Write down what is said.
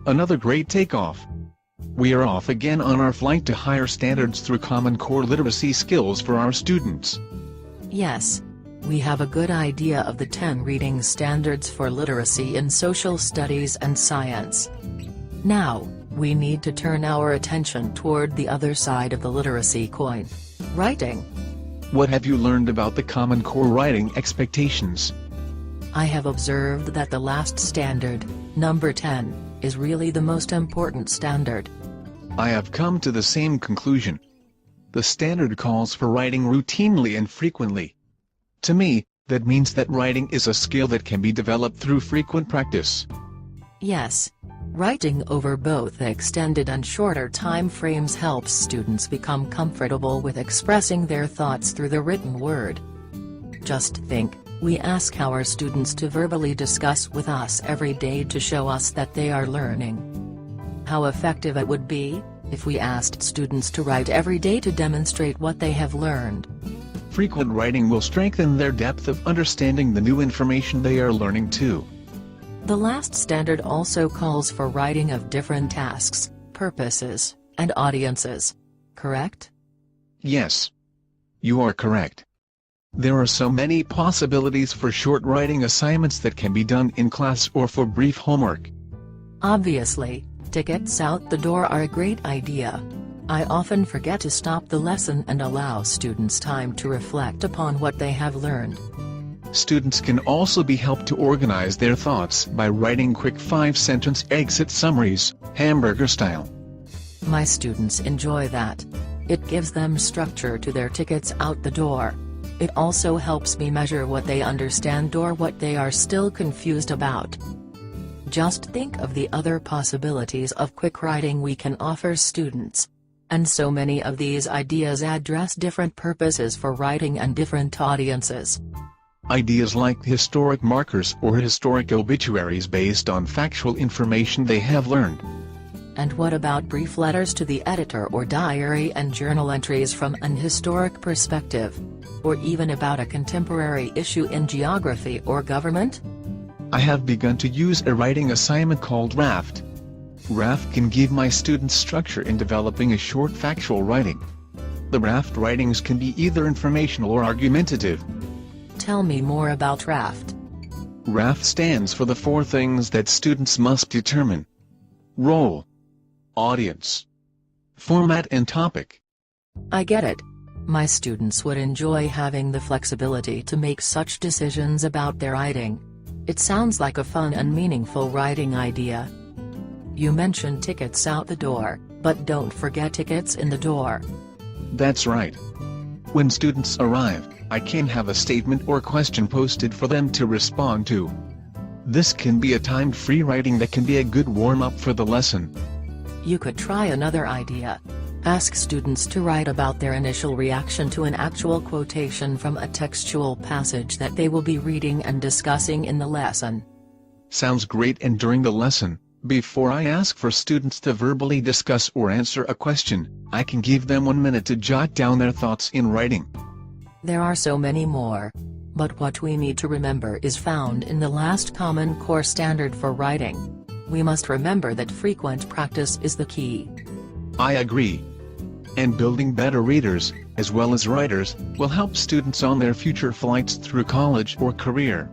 Another great takeoff. We are off again on our flight to higher standards through Common Core literacy skills for our students. Yes. We have a good idea of the 10 reading standards for literacy in social studies and science. Now, we need to turn our attention toward the other side of the literacy coin: writing. What have you learned about the Common Core writing expectations? I have observed that the last standard, number 10, is really the most important standard. I have come to the same conclusion. The standard calls for writing routinely and frequently. To me, that means that writing is a skill that can be developed through frequent practice. Yes. Writing over both extended and shorter time frames helps students become comfortable with expressing their thoughts through the written word. Just think, we ask our students to verbally discuss with us every day to show us that they are learning. How effective it would be if we asked students to write every day to demonstrate what they have learned. Frequent writing will strengthen their depth of understanding the new information they are learning too. The last standard also calls for writing of different tasks, purposes, and audiences. Correct? Yes. You are correct. There are so many possibilities for short writing assignments that can be done in class or for brief homework. Obviously, tickets out the door are a great idea. I often forget to stop the lesson and allow students time to reflect upon what they have learned. Students can also be helped to organize their thoughts by writing quick 5-sentence exit summaries, hamburger style. My students enjoy that. It gives them structure to their tickets out the door. It also helps me measure what they understand or what they are still confused about. Just think of the other possibilities of quick writing we can offer students. And so many of these ideas address different purposes for writing and different audiences. Ideas like historic markers or historic obituaries based on factual information they have learned. And what about brief letters to the editor or diary and journal entries from an historic perspective? Or even about a contemporary issue in geography or government? I have begun to use a writing assignment called RAFT. RAFT can give my students structure in developing a short factual writing. The RAFT writings can be either informational or argumentative. Tell me more about RAFT. RAFT stands for the 4 things that students must determine: role, audience, format and topic. I get it. My students would enjoy having the flexibility to make such decisions about their writing. It sounds like a fun and meaningful writing idea. You mentioned tickets out the door, but don't forget tickets in the door. That's right. When students arrive, I can have a statement or question posted for them to respond to. This can be a timed free writing that can be a good warm-up for the lesson. You could try another idea. Ask students to write about their initial reaction to an actual quotation from a textual passage that they will be reading and discussing in the lesson. Sounds great. And during the lesson, before I ask for students to verbally discuss or answer a question, I can give them 1 minute to jot down their thoughts in writing. There are so many more. But what we need to remember is found in the last Common Core standard for writing. We must remember that frequent practice is the key. I agree. And building better readers, as well as writers, will help students on their future flights through college or career.